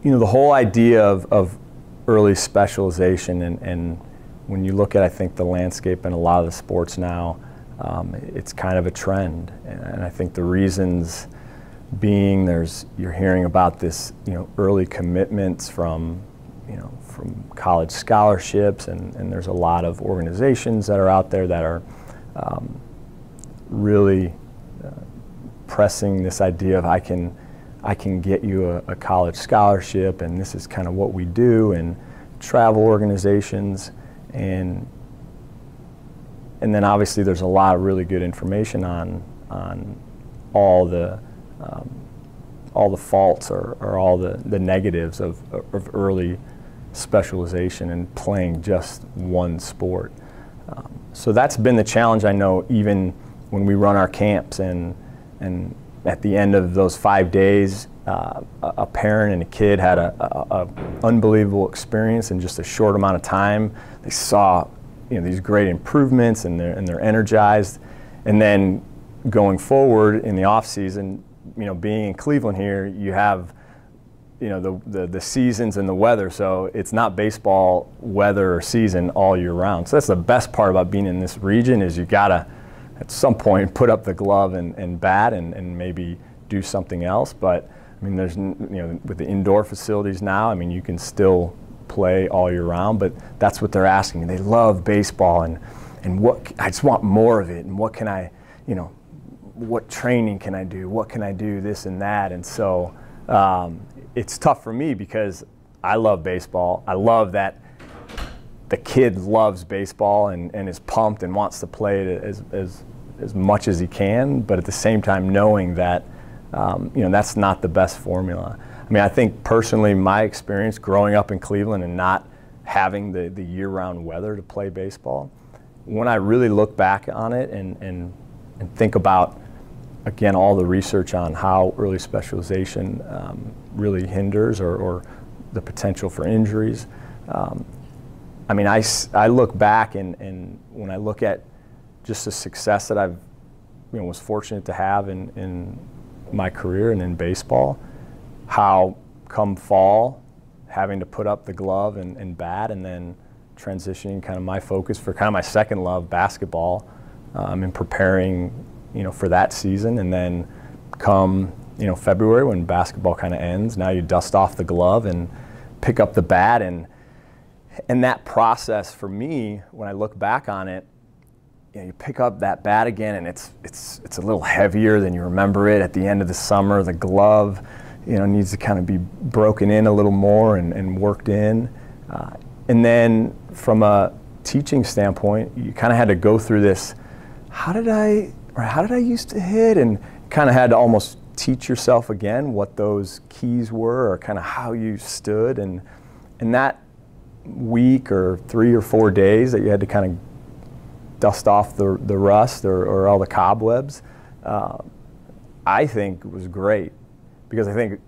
The whole idea of early specialization, and when you look at, I think, the landscape in a lot of the sports now, it's kind of a trend. And I think the reasons being, you're hearing about this, early commitments from college scholarships, and there's a lot of organizations that are out there that are really pressing this idea of I can get you a college scholarship, and this is kind of what we do, and travel organizations, and then obviously there's a lot of really good information on all the faults or all the negatives of early specialization and playing just one sport. So that's been the challenge, I know, even when we run our camps, and at the end of those 5 days, a parent and a kid had a unbelievable experience in just a short amount of time. They saw these great improvements, and they're energized. And then going forward in the off season, being in Cleveland here, you have the seasons and the weather, so it's not baseball weather or season all year round. So that's the best part about being in this region, is you gotta at some point put up the glove and bat and maybe do something else. But I mean, there's with the indoor facilities now, I mean, you can still play all year round, but that's what they're asking. They love baseball, and I just want more of it, and what can I, what training can I do, what can I do, this and that. And so it's tough for me because I love baseball. I love that the kid loves baseball and is pumped and wants to play it as much as he can, but at the same time knowing that that's not the best formula. I mean, I think personally, my experience growing up in Cleveland and not having the year-round weather to play baseball, when I really look back on it and think about, again, all the research on how early specialization really hinders or the potential for injuries. I mean, I look back, and when I look at just the success that I've was fortunate to have in my career and in baseball, how come fall, having to put up the glove and bat, and then transitioning kind of my focus for kind of my second love, basketball, and preparing for that season. And then come February, when basketball kind of ends, now you dust off the glove and pick up the bat, and that process for me, when I look back on it, you pick up that bat again, and it's a little heavier than you remember it at the end of the summer. The glove needs to kind of be broken in a little more and worked in, and then from a teaching standpoint, you kind of had to go through this, how did I used to hit, and kind of had to almost teach yourself again what those keys were, or kind of how you stood, and that week or 3 or 4 days that you had to kind of dust off the rust or all the cobwebs, I think was great, because I think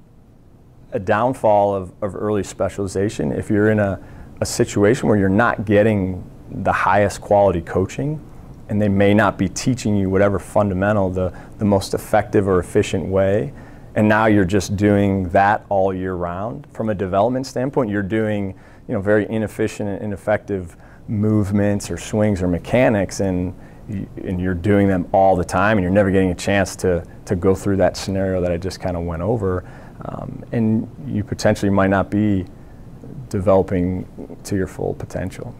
a downfall of early specialization, if you're in a situation where you're not getting the highest quality coaching, and they may not be teaching you whatever fundamental, the most effective or efficient way, and now you're just doing that all year round. From a development standpoint, you're doing very inefficient and ineffective movements or swings or mechanics, and you're doing them all the time, and you're never getting a chance to go through that scenario that I just kind of went over, and you potentially might not be developing to your full potential.